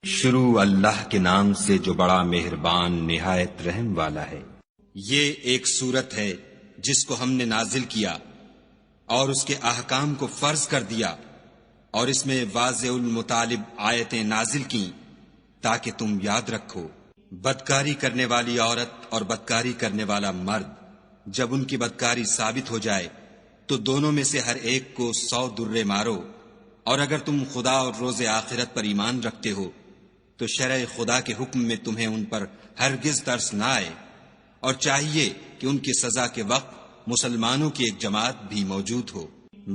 شروع اللہ کے نام سے جو بڑا مہربان نہایت رحم والا ہے۔ یہ ایک سورت ہے جس کو ہم نے نازل کیا اور اس کے احکام کو فرض کر دیا، اور اس میں واضح المطالب آیتیں نازل کیں تاکہ تم یاد رکھو۔ بدکاری کرنے والی عورت اور بدکاری کرنے والا مرد جب ان کی بدکاری ثابت ہو جائے تو دونوں میں سے ہر ایک کو 100 درے مارو، اور اگر تم خدا اور روز آخرت پر ایمان رکھتے ہو تو شرع خدا کے حکم میں تمہیں ان پر ہرگز ترس نہ آئے، اور چاہیے کہ ان کی سزا کے وقت مسلمانوں کی ایک جماعت بھی موجود ہو۔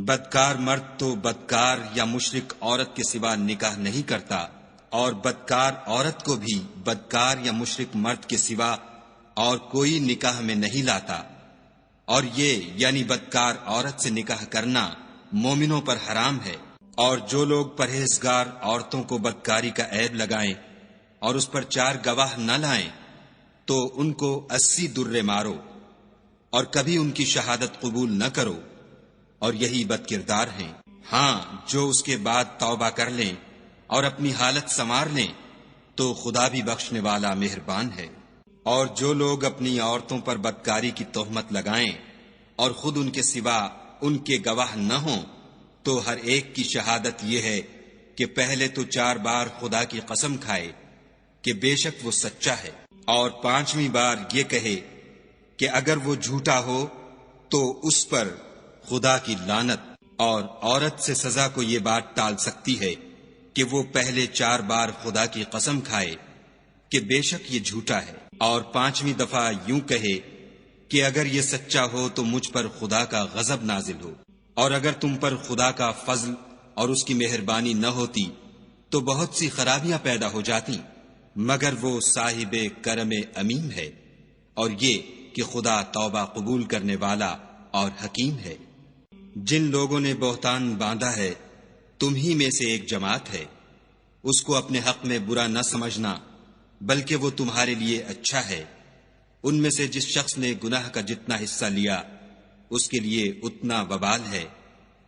بدکار مرد تو بدکار یا مشرک عورت کے سوا نکاح نہیں کرتا، اور بدکار عورت کو بھی بدکار یا مشرک مرد کے سوا اور کوئی نکاح میں نہیں لاتا، اور یہ یعنی بدکار عورت سے نکاح کرنا مومنوں پر حرام ہے۔ اور جو لوگ پرہیزگار عورتوں کو بدکاری کا عیب لگائیں اور اس پر 4 گواہ نہ لائیں تو ان کو 80 درے مارو، اور کبھی ان کی شہادت قبول نہ کرو، اور یہی بد کردار ہیں۔ ہاں، جو اس کے بعد توبہ کر لیں اور اپنی حالت سنوار لیں تو خدا بھی بخشنے والا مہربان ہے۔ اور جو لوگ اپنی عورتوں پر بدکاری کی تہمت لگائیں اور خود ان کے سوا ان کے گواہ نہ ہوں تو ہر ایک کی شہادت یہ ہے کہ پہلے تو 4 بار خدا کی قسم کھائے کہ بے شک وہ سچا ہے، اور 5ویں بار یہ کہے کہ اگر وہ جھوٹا ہو تو اس پر خدا کی لعنت۔ اور عورت سے سزا کو یہ بات ٹال سکتی ہے کہ وہ پہلے 4 بار خدا کی قسم کھائے کہ بے شک یہ جھوٹا ہے، اور 5ویں دفعہ یوں کہے کہ اگر یہ سچا ہو تو مجھ پر خدا کا غضب نازل ہو۔ اور اگر تم پر خدا کا فضل اور اس کی مہربانی نہ ہوتی تو بہت سی خرابیاں پیدا ہو جاتی، مگر وہ صاحب کرم امیم ہے، اور یہ کہ خدا توبہ قبول کرنے والا اور حکیم ہے۔ جن لوگوں نے بہتان باندھا ہے تم ہی میں سے ایک جماعت ہے، اس کو اپنے حق میں برا نہ سمجھنا بلکہ وہ تمہارے لیے اچھا ہے۔ ان میں سے جس شخص نے گناہ کا جتنا حصہ لیا اس کے لیے اتنا وبال ہے،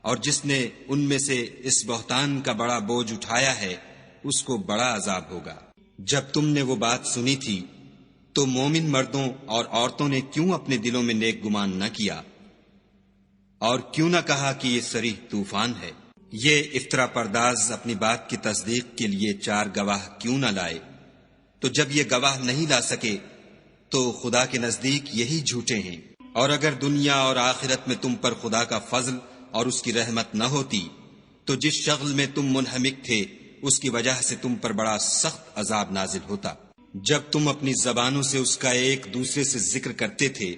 اور جس نے ان میں سے اس بہتان کا بڑا بوجھ اٹھایا ہے اس کو بڑا عذاب ہوگا۔ جب تم نے وہ بات سنی تھی تو مومن مردوں اور عورتوں نے کیوں اپنے دلوں میں نیک گمان نہ کیا، اور کیوں نہ کہا کہ یہ صریح طوفان ہے؟ یہ افطرا پرداز اپنی بات کی تصدیق کے لیے 4 گواہ کیوں نہ لائے؟ تو جب یہ گواہ نہیں لا سکے تو خدا کے نزدیک یہی جھوٹے ہیں۔ اور اگر دنیا اور آخرت میں تم پر خدا کا فضل اور اس کی رحمت نہ ہوتی تو جس شغل میں تم منہمک تھے اس کی وجہ سے تم پر بڑا سخت عذاب نازل ہوتا۔ جب تم اپنی زبانوں سے اس کا ایک دوسرے سے ذکر کرتے تھے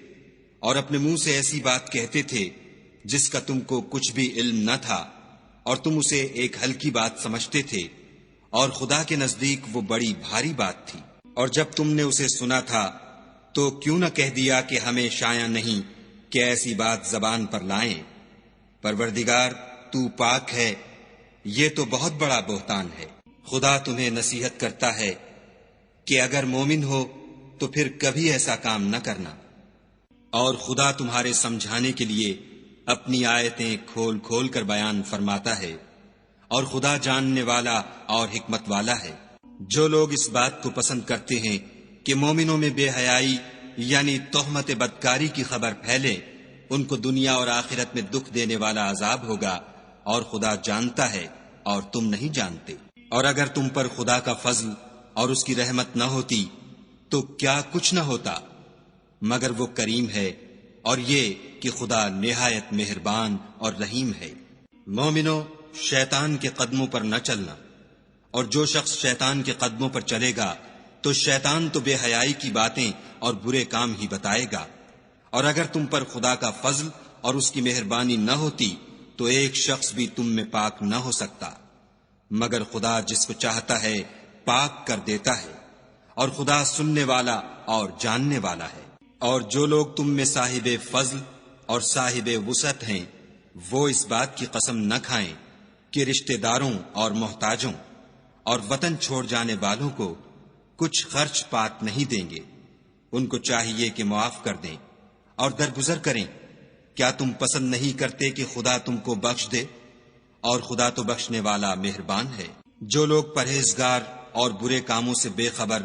اور اپنے منہ سے ایسی بات کہتے تھے جس کا تم کو کچھ بھی علم نہ تھا، اور تم اسے ایک ہلکی بات سمجھتے تھے، اور خدا کے نزدیک وہ بڑی بھاری بات تھی۔ اور جب تم نے اسے سنا تھا تو کیوں نہ کہہ دیا کہ ہمیں شایع نہیں کہ ایسی بات زبان پر لائیں؟ پروردگار تو پاک ہے، یہ تو بہت بڑا بہتان ہے۔ خدا تمہیں نصیحت کرتا ہے کہ اگر مومن ہو تو پھر کبھی ایسا کام نہ کرنا، اور خدا تمہارے سمجھانے کے لیے اپنی آیتیں کھول کھول کر بیان فرماتا ہے، اور خدا جاننے والا اور حکمت والا ہے۔ جو لوگ اس بات کو پسند کرتے ہیں کہ مومنوں میں بے حیائی یعنی تہمت بدکاری کی خبر پھیلے، ان کو دنیا اور آخرت میں دکھ دینے والا عذاب ہوگا، اور خدا جانتا ہے اور تم نہیں جانتے۔ اور اگر تم پر خدا کا فضل اور اس کی رحمت نہ ہوتی تو کیا کچھ نہ ہوتا، مگر وہ کریم ہے، اور یہ کہ خدا نہایت مہربان اور رحیم ہے۔ مومنو، شیطان کے قدموں پر نہ چلنا، اور جو شخص شیطان کے قدموں پر چلے گا تو شیطان تو بے حیائی کی باتیں اور برے کام ہی بتائے گا۔ اور اگر تم پر خدا کا فضل اور اس کی مہربانی نہ ہوتی تو ایک شخص بھی تم میں پاک نہ ہو سکتا، مگر خدا جس کو چاہتا ہے پاک کر دیتا ہے، اور خدا سننے والا اور جاننے والا ہے۔ اور جو لوگ تم میں صاحب فضل اور صاحب وسعت ہیں وہ اس بات کی قسم نہ کھائیں کہ رشتہ داروں اور محتاجوں اور وطن چھوڑ جانے والوں کو کچھ خرچ پات نہیں دیں گے۔ ان کو چاہیے کہ معاف کر دیں اور درگزر کریں۔ کیا تم پسند نہیں کرتے کہ خدا تم کو بخش دے؟ اور خدا تو بخشنے والا مہربان ہے۔ جو لوگ پرہیزگار اور برے کاموں سے بے خبر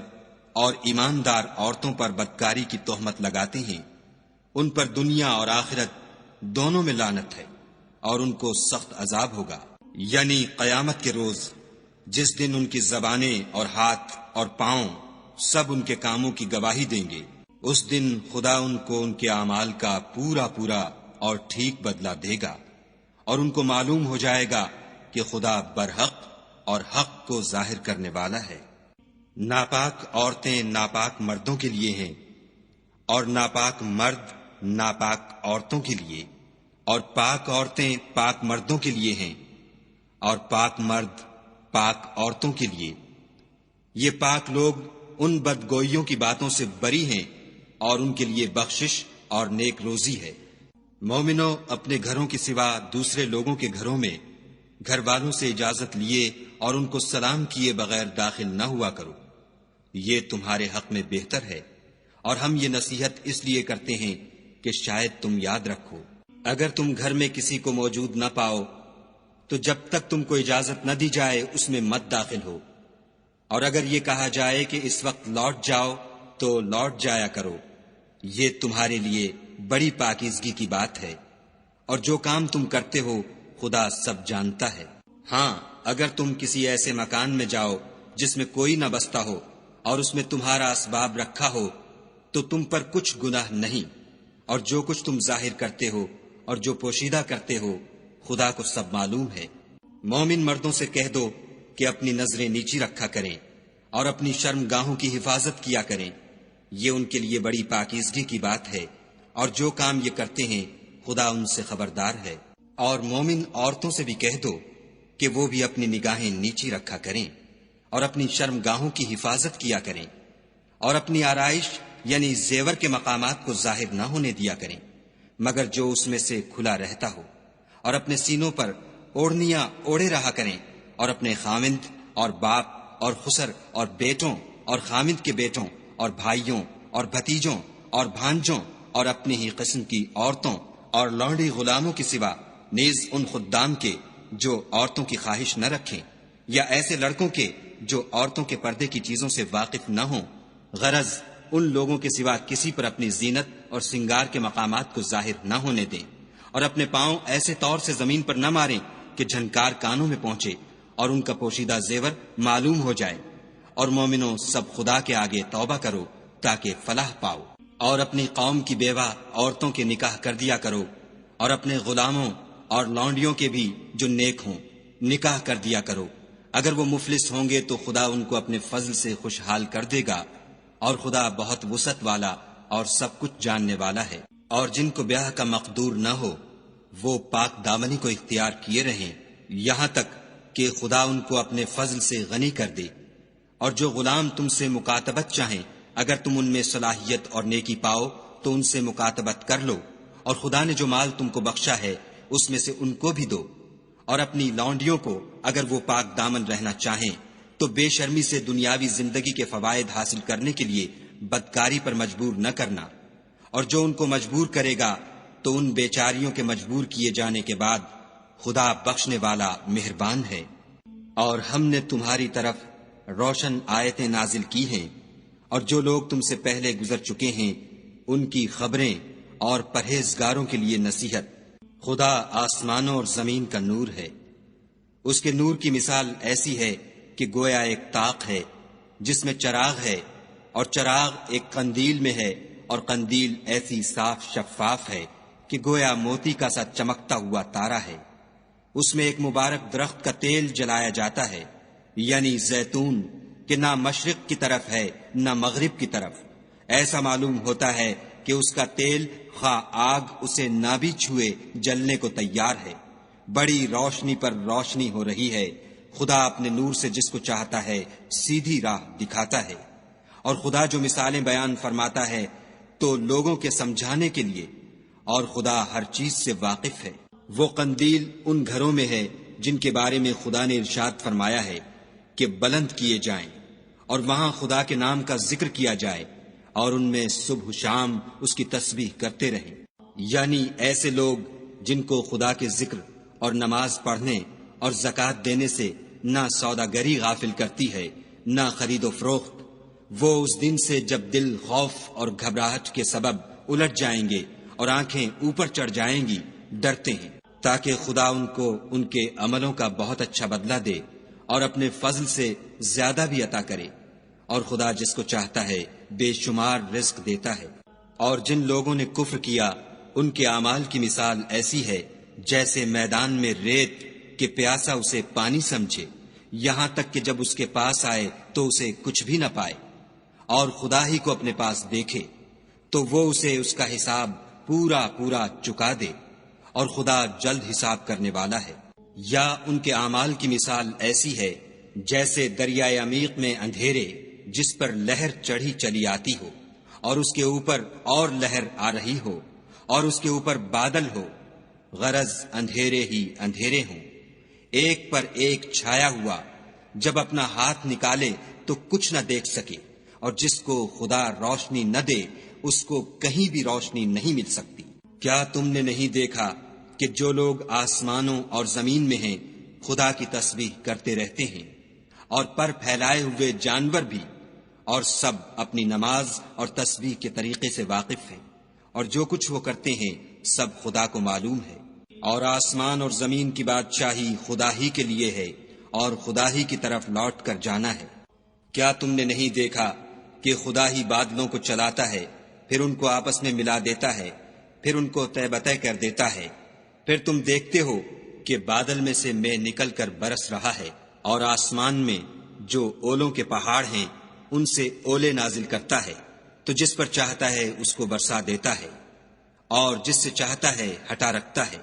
اور ایماندار عورتوں پر بدکاری کی تہمت لگاتے ہیں، ان پر دنیا اور آخرت دونوں میں لعنت ہے اور ان کو سخت عذاب ہوگا، یعنی قیامت کے روز جس دن ان کی زبانیں اور ہاتھ اور پاؤں سب ان کے کاموں کی گواہی دیں گے۔ اس دن خدا ان کو ان کے اعمال کا پورا پورا اور ٹھیک بدلہ دے گا، اور ان کو معلوم ہو جائے گا کہ خدا برحق اور حق کو ظاہر کرنے والا ہے۔ ناپاک عورتیں ناپاک مردوں کے لیے ہیں، اور ناپاک مرد ناپاک عورتوں کے لیے، اور پاک عورتیں پاک مردوں کے لیے ہیں، اور پاک مرد پاک عورتوں کے لیے۔ یہ پاک لوگ ان بدگوئیوں کی باتوں سے بری ہیں، اور ان کے لیے بخشش اور نیک روزی ہے۔ مومنو، اپنے گھروں کے سوا دوسرے لوگوں کے گھروں میں گھر والوں سے اجازت لیے اور ان کو سلام کیے بغیر داخل نہ ہوا کرو، یہ تمہارے حق میں بہتر ہے، اور ہم یہ نصیحت اس لیے کرتے ہیں کہ شاید تم یاد رکھو۔ اگر تم گھر میں کسی کو موجود نہ پاؤ تو جب تک تم کو اجازت نہ دی جائے اس میں مت داخل ہو، اور اگر یہ کہا جائے کہ اس وقت لوٹ جاؤ تو لوٹ جایا کرو، یہ تمہارے لیے بڑی پاکیزگی کی بات ہے، اور جو کام تم کرتے ہو خدا سب جانتا ہے۔ ہاں، اگر تم کسی ایسے مکان میں جاؤ جس میں کوئی نہ بستا ہو اور اس میں تمہارا اسباب رکھا ہو تو تم پر کچھ گناہ نہیں، اور جو کچھ تم ظاہر کرتے ہو اور جو پوشیدہ کرتے ہو خدا کو سب معلوم ہے۔ مومن مردوں سے کہہ دو کہ اپنی نظریں نیچی رکھا کریں اور اپنی شرم گاہوں کی حفاظت کیا کریں، یہ ان کے لیے بڑی پاکیزگی کی بات ہے، اور جو کام یہ کرتے ہیں خدا ان سے خبردار ہے۔ اور مومن عورتوں سے بھی کہہ دو کہ وہ بھی اپنی نگاہیں نیچی رکھا کریں اور اپنی شرم گاہوں کی حفاظت کیا کریں، اور اپنی آرائش یعنی زیور کے مقامات کو ظاہر نہ ہونے دیا کریں مگر جو اس میں سے کھلا رہتا ہو، اور اپنے سینوں پر اوڑھنیاں اوڑھے رہا کریں، اور اپنے خامند اور باپ اور خسر اور بیٹوں اور خامند کے بیٹوں اور بھائیوں اور بھتیجوں اور بھانجوں اور اپنی ہی قسم کی عورتوں اور لونڈی غلاموں کے سوا نیز ان خدام کے جو عورتوں کی خواہش نہ رکھیں، یا ایسے لڑکوں کے جو عورتوں کے پردے کی چیزوں سے واقف نہ ہوں، غرض ان لوگوں کے سوا کسی پر اپنی زینت اور سنگار کے مقامات کو ظاہر نہ ہونے دیں، اور اپنے پاؤں ایسے طور سے زمین پر نہ ماریں کہ جھنکار کانوں میں پہنچے اور ان کا پوشیدہ زیور معلوم ہو جائے۔ اور مومنوں، سب خدا کے آگے توبہ کرو تاکہ فلاح پاؤ، اور اپنی قوم کی بیوہ عورتوں کے نکاح کر دیا کرو، اور اپنے غلاموں اور لونڈیوں کے بھی جو نیک ہوں نکاح کر دیا کرو۔ اگر وہ مفلس ہوں گے تو خدا ان کو اپنے فضل سے خوشحال کر دے گا، اور خدا بہت وسعت والا اور سب کچھ جاننے والا ہے۔ اور جن کو بیاہ کا مقدور نہ ہو وہ پاک دامنی کو اختیار کیے رہیں یہاں تک کہ خدا ان کو اپنے فضل سے غنی کر دے۔ اور جو غلام تم سے مکاتبت چاہیں، اگر تم ان میں صلاحیت اور نیکی پاؤ تو ان سے مکاتبت کر لو، اور خدا نے جو مال تم کو بخشا ہے اس میں سے ان کو بھی دو۔ اور اپنی لونڈیوں کو اگر وہ پاک دامن رہنا چاہیں تو بے شرمی سے دنیاوی زندگی کے فوائد حاصل کرنے کے لیے بدکاری پر مجبور نہ کرنا، اور جو ان کو مجبور کرے گا تو ان بیچاریوں کے مجبور کیے جانے کے بعد خدا بخشنے والا مہربان ہے۔ اور ہم نے تمہاری طرف روشن آیتیں نازل کی ہیں، اور جو لوگ تم سے پہلے گزر چکے ہیں ان کی خبریں اور پرہیزگاروں کے لیے نصیحت۔ خدا آسمانوں اور زمین کا نور ہے، اس کے نور کی مثال ایسی ہے کہ گویا ایک طاق ہے جس میں چراغ ہے، اور چراغ ایک قندیل میں ہے، اور قندیل ایسی صاف شفاف ہے کہ گویا موتی کا سا چمکتا ہوا تارا ہے۔ اس میں ایک مبارک درخت کا تیل جلایا جاتا ہے، یعنی زیتون، کہ نہ مشرق کی طرف ہے نہ مغرب کی طرف۔ ایسا معلوم ہوتا ہے کہ اس کا تیل خواہ آگ اسے نہ بھی چھوئے جلنے کو تیار ہے۔ بڑی روشنی پر روشنی ہو رہی ہے۔ خدا اپنے نور سے جس کو چاہتا ہے سیدھی راہ دکھاتا ہے۔ اور خدا جو مثالیں بیان فرماتا ہے تو لوگوں کے سمجھانے کے لیے، اور خدا ہر چیز سے واقف ہے۔ وہ قندیل ان گھروں میں ہے جن کے بارے میں خدا نے ارشاد فرمایا ہے کہ بلند کیے جائیں، اور وہاں خدا کے نام کا ذکر کیا جائے، اور ان میں صبح و شام اس کی تسبیح کرتے رہیں۔ یعنی ایسے لوگ جن کو خدا کے ذکر اور نماز پڑھنے اور زکوٰۃ دینے سے نہ سوداگری غافل کرتی ہے نہ خرید و فروخت۔ وہ اس دن سے جب دل خوف اور گھبراہٹ کے سبب الٹ جائیں گے اور آنکھیں اوپر چڑھ جائیں گی، ڈرتے ہیں، تاکہ خدا ان کو ان کے عملوں کا بہت اچھا بدلہ دے اور اپنے فضل سے زیادہ بھی عطا کرے، اور خدا جس کو چاہتا ہے بے شمار رزق دیتا ہے۔ اور جن لوگوں نے کفر کیا ان کے اعمال کی مثال ایسی ہے جیسے میدان میں ریت کہ پیاسا اسے پانی سمجھے، یہاں تک کہ جب اس کے پاس آئے تو اسے کچھ بھی نہ پائے، اور خدا ہی کو اپنے پاس دیکھے تو وہ اسے اس کا حساب پورا پورا چکا دے، اور خدا جلد حساب کرنے والا ہے۔ یا ان کے اعمال کی مثال ایسی ہے جیسے دریائے عمیق میں اندھیرے جس پر لہر چڑھی چلی آتی ہو، اور اس کے اوپر اور لہر آ رہی ہو، اور اس کے اوپر بادل ہو، غرض اندھیرے ہی اندھیرے ہوں، ایک پر ایک چھایا ہوا، جب اپنا ہاتھ نکالے تو کچھ نہ دیکھ سکے، اور جس کو خدا روشنی نہ دے اس کو کہیں بھی روشنی نہیں مل سکتی۔ کیا تم نے نہیں دیکھا کہ جو لوگ آسمانوں اور زمین میں ہیں خدا کی تسبیح کرتے رہتے ہیں، اور پر پھیلائے ہوئے جانور بھی، اور سب اپنی نماز اور تسبیح کے طریقے سے واقف ہیں، اور جو کچھ وہ کرتے ہیں سب خدا کو معلوم ہے۔ اور آسمان اور زمین کی بادشاہی خدا ہی کے لیے ہے، اور خدا ہی کی طرف لوٹ کر جانا ہے۔ کیا تم نے نہیں دیکھا کہ خدا ہی بادلوں کو چلاتا ہے، پھر ان کو آپس میں ملا دیتا ہے، پھر ان کو طے بطے کر دیتا ہے، پھر تم دیکھتے ہو کہ بادل میں سے مے نکل کر برس رہا ہے، اور آسمان میں جو اولوں کے پہاڑ ہیں ان سے اولے نازل کرتا ہے، تو جس پر چاہتا ہے اس کو برسا دیتا ہے، اور جس سے چاہتا ہے ہٹا رکھتا ہے۔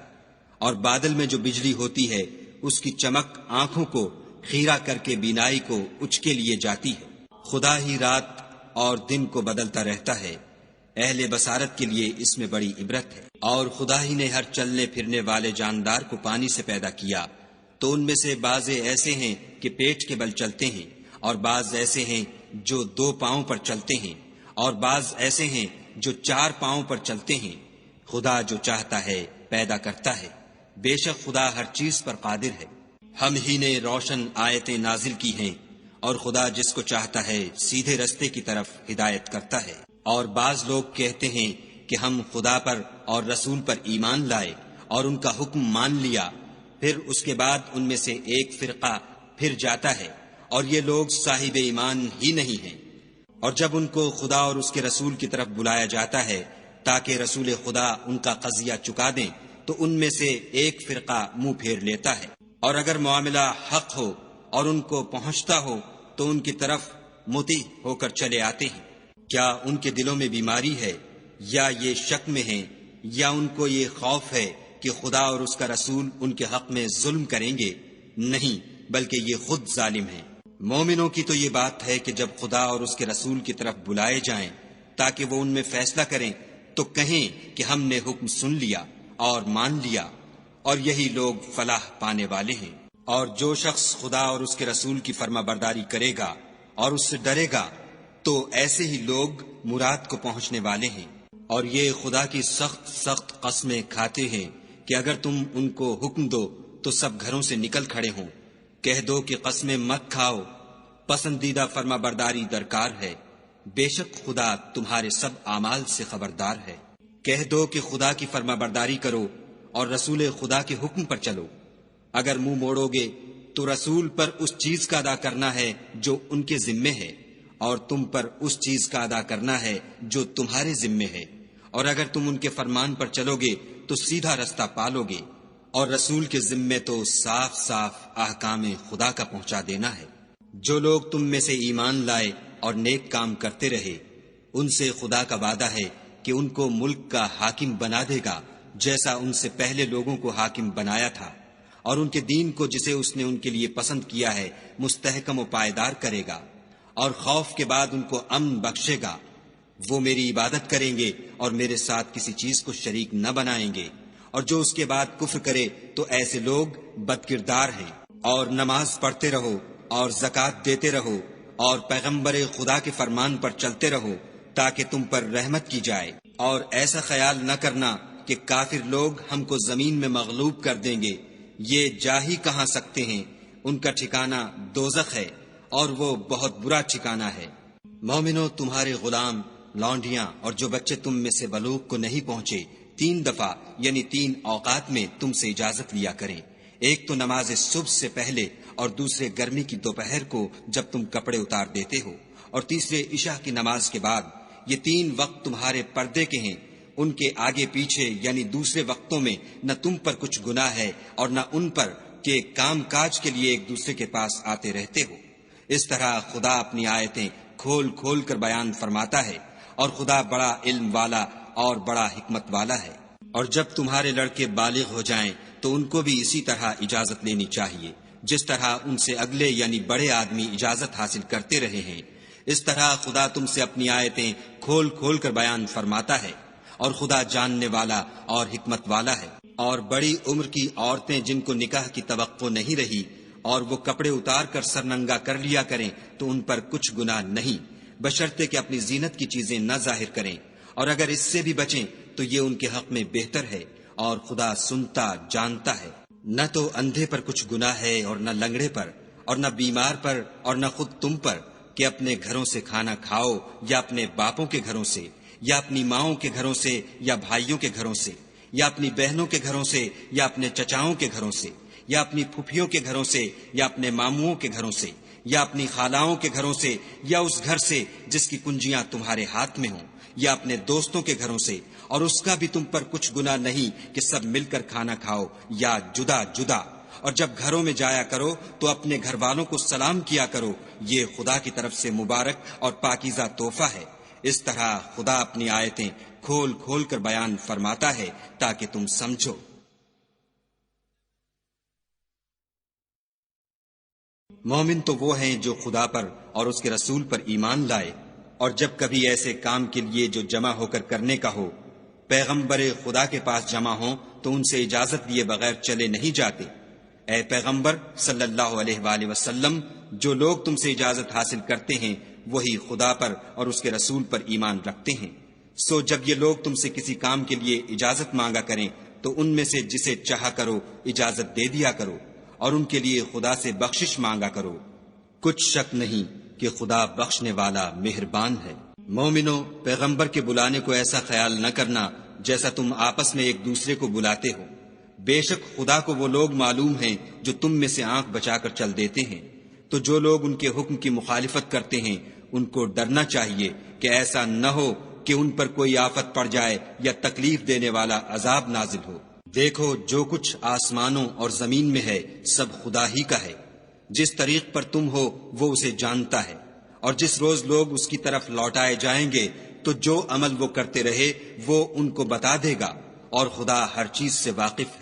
اور بادل میں جو بجلی ہوتی ہے اس کی چمک آنکھوں کو خیرہ کر کے بینائی کو اچکے لیے جاتی ہے۔ خدا ہی رات اور دن کو بدلتا رہتا ہے، اہل بصارت کے لیے اس میں بڑی عبرت ہے۔ اور خدا ہی نے ہر چلنے پھرنے والے جاندار کو پانی سے پیدا کیا، تو ان میں سے بعض ایسے ہیں کہ پیٹ کے بل چلتے ہیں، اور بعض ایسے ہیں جو 2 پاؤں پر چلتے ہیں، اور بعض ایسے ہیں جو 4 پاؤں پر چلتے ہیں۔ خدا جو چاہتا ہے پیدا کرتا ہے، بے شک خدا ہر چیز پر قادر ہے۔ ہم ہی نے روشن آیتیں نازل کی ہیں، اور خدا جس کو چاہتا ہے سیدھے رستے کی طرف ہدایت کرتا ہے۔ اور بعض لوگ کہتے ہیں کہ ہم خدا پر اور رسول پر ایمان لائے اور ان کا حکم مان لیا، پھر اس کے بعد ان میں سے ایک فرقہ پھر جاتا ہے، اور یہ لوگ صاحب ایمان ہی نہیں ہیں۔ اور جب ان کو خدا اور اس کے رسول کی طرف بلایا جاتا ہے تاکہ رسول خدا ان کا قضیہ چکا دیں، تو ان میں سے ایک فرقہ منہ پھیر لیتا ہے، اور اگر معاملہ حق ہو اور ان کو پہنچتا ہو تو ان کی طرف مطیع ہو کر چلے آتے ہیں۔ کیا ان کے دلوں میں بیماری ہے، یا یہ شک میں ہیں، یا ان کو یہ خوف ہے کہ خدا اور اس کا رسول ان کے حق میں ظلم کریں گے؟ نہیں، بلکہ یہ خود ظالم ہیں۔ مومنوں کی تو یہ بات ہے کہ جب خدا اور اس کے رسول کی طرف بلائے جائیں تاکہ وہ ان میں فیصلہ کریں تو کہیں کہ ہم نے حکم سن لیا اور مان لیا، اور یہی لوگ فلاح پانے والے ہیں۔ اور جو شخص خدا اور اس کے رسول کی فرما برداری کرے گا اور اس سے ڈرے گا تو ایسے ہی لوگ مراد کو پہنچنے والے ہیں۔ اور یہ خدا کی سخت سخت قسمیں کھاتے ہیں کہ اگر تم ان کو حکم دو تو سب گھروں سے نکل کھڑے ہوں۔ کہہ دو کہ قسمیں مت کھاؤ، پسندیدہ فرما برداری درکار ہے، بے شک خدا تمہارے سب اعمال سے خبردار ہے۔ کہہ دو کہ خدا کی فرما برداری کرو اور رسول خدا کے حکم پر چلو۔ اگر منہ موڑو گے تو رسول پر اس چیز کا ادا کرنا ہے جو ان کے ذمے ہے، اور تم پر اس چیز کا ادا کرنا ہے جو تمہارے ذمے ہے، اور اگر تم ان کے فرمان پر چلو گے تو سیدھا رستہ پالو گے۔ اور رسول کے ذمے تو صاف صاف احکام خدا کا پہنچا دینا ہے۔ جو لوگ تم میں سے ایمان لائے اور نیک کام کرتے رہے ان سے خدا کا وعدہ ہے کہ ان کو ملک کا حاکم بنا دے گا، جیسا ان سے پہلے لوگوں کو حاکم بنایا تھا، اور ان کے دین کو جسے اس نے ان کے لیے پسند کیا ہے مستحکم و پائیدار کرے گا، اور خوف کے بعد ان کو امن بخشے گا۔ وہ میری عبادت کریں گے اور میرے ساتھ کسی چیز کو شریک نہ بنائیں گے، اور جو اس کے بعد کفر کرے تو ایسے لوگ بد کردار ہیں۔ اور نماز پڑھتے رہو اور زکوٰۃ دیتے رہو اور پیغمبر خدا کے فرمان پر چلتے رہو تاکہ تم پر رحمت کی جائے۔ اور ایسا خیال نہ کرنا کہ کافر لوگ ہم کو زمین میں مغلوب کر دیں گے، یہ جا ہی کہاں سکتے ہیں، ان کا ٹھکانہ دوزخ ہے، اور وہ بہت برا ٹھکانہ ہے۔ مومنو، تمہارے غلام، لونڈیاں اور جو بچے تم میں سے بلوغ کو نہیں پہنچے 3 دفعہ یعنی 3 اوقات میں تم سے اجازت لیا کریں، ایک تو نماز صبح سے پہلے اور دوسرے گرمی کی دوپہر کو جب تم کپڑے اتار دیتے ہو، اور تیسرے عشاء کی نماز کے بعد۔ یہ 3 وقت تمہارے پردے کے ہیں، ان کے آگے پیچھے یعنی دوسرے وقتوں میں نہ تم پر کچھ گناہ ہے اور نہ ان پر کہ کام کاج کے لیے ایک دوسرے کے پاس آتے رہتے ہو۔ اس طرح خدا اپنی آیتیں کھول کھول کر بیان فرماتا ہے، اور خدا بڑا علم والا اور بڑا حکمت والا ہے۔ اور جب تمہارے لڑکے بالغ ہو جائیں تو ان کو بھی اسی طرح اجازت لینی چاہیے، جس طرح ان سے اگلے یعنی بڑے آدمی اجازت حاصل کرتے رہے ہیں۔ اس طرح خدا تم سے اپنی آیتیں کھول کھول کر بیان فرماتا ہے، اور خدا جاننے والا اور حکمت والا ہے۔ اور بڑی عمر کی عورتیں جن کو نکاح کی توقع نہیں رہی اور وہ کپڑے اتار کر سرننگا کر لیا کریں تو ان پر کچھ گناہ نہیں، بشرطے کہ اپنی زینت کی چیزیں نہ ظاہر کریں، اور اگر اس سے بھی بچیں تو یہ ان کے حق میں بہتر ہے، اور خدا سنتا جانتا ہے۔ نہ تو اندھے پر کچھ گناہ ہے اور نہ لنگڑے پر اور نہ بیمار پر اور نہ خود تم پر کہ اپنے گھروں سے کھانا کھاؤ یا اپنے باپوں کے گھروں سے یا اپنی ماؤں کے گھروں سے یا بھائیوں کے گھروں سے یا اپنی بہنوں کے گھروں سے یا اپنے چچاؤں کے گھروں سے یا اپنی پھپھیوں کے گھروں سے یا اپنے ماموؤں کے گھروں سے یا اپنی خالاؤں کے گھروں سے یا اس گھر سے جس کی کنجیاں تمہارے ہاتھ میں ہوں یا اپنے دوستوں کے گھروں سے، اور اس کا بھی تم پر کچھ گناہ نہیں کہ سب مل کر کھانا کھاؤ یا جدا جدا۔ اور جب گھروں میں جایا کرو تو اپنے گھر والوں کو سلام کیا کرو، یہ خدا کی طرف سے مبارک اور پاکیزہ تحفہ ہے۔ اس طرح خدا اپنی آیتیں کھول کھول کر بیان فرماتا ہے تاکہ تم سمجھو۔ مومن تو وہ ہیں جو خدا پر اور اس کے رسول پر ایمان لائے، اور جب کبھی ایسے کام کے لیے جو جمع ہو کر کرنے کا ہو پیغمبر خدا کے پاس جمع ہوں تو ان سے اجازت لیے بغیر چلے نہیں جاتے۔ اے پیغمبر صلی اللہ علیہ وآلہ وسلم، جو لوگ تم سے اجازت حاصل کرتے ہیں وہی خدا پر اور اس کے رسول پر ایمان رکھتے ہیں۔ سو جب یہ لوگ تم سے کسی کام کے لیے اجازت مانگا کریں تو ان میں سے جسے چاہا کرو اجازت دے دیا کرو، اور ان کے لیے خدا سے بخشش مانگا کرو، کچھ شک نہیں کہ خدا بخشنے والا مہربان ہے۔ مومنو، پیغمبر کے بلانے کو ایسا خیال نہ کرنا جیسا تم آپس میں ایک دوسرے کو بلاتے ہو، بے شک خدا کو وہ لوگ معلوم ہیں جو تم میں سے آنکھ بچا کر چل دیتے ہیں۔ تو جو لوگ ان کے حکم کی مخالفت کرتے ہیں ان کو ڈرنا چاہیے کہ ایسا نہ ہو کہ ان پر کوئی آفت پڑ جائے یا تکلیف دینے والا عذاب نازل ہو۔ دیکھو، جو کچھ آسمانوں اور زمین میں ہے سب خدا ہی کا ہے، جس طریق پر تم ہو وہ اسے جانتا ہے، اور جس روز لوگ اس کی طرف لوٹائے جائیں گے تو جو عمل وہ کرتے رہے وہ ان کو بتا دے گا، اور خدا ہر چیز سے واقف ہے۔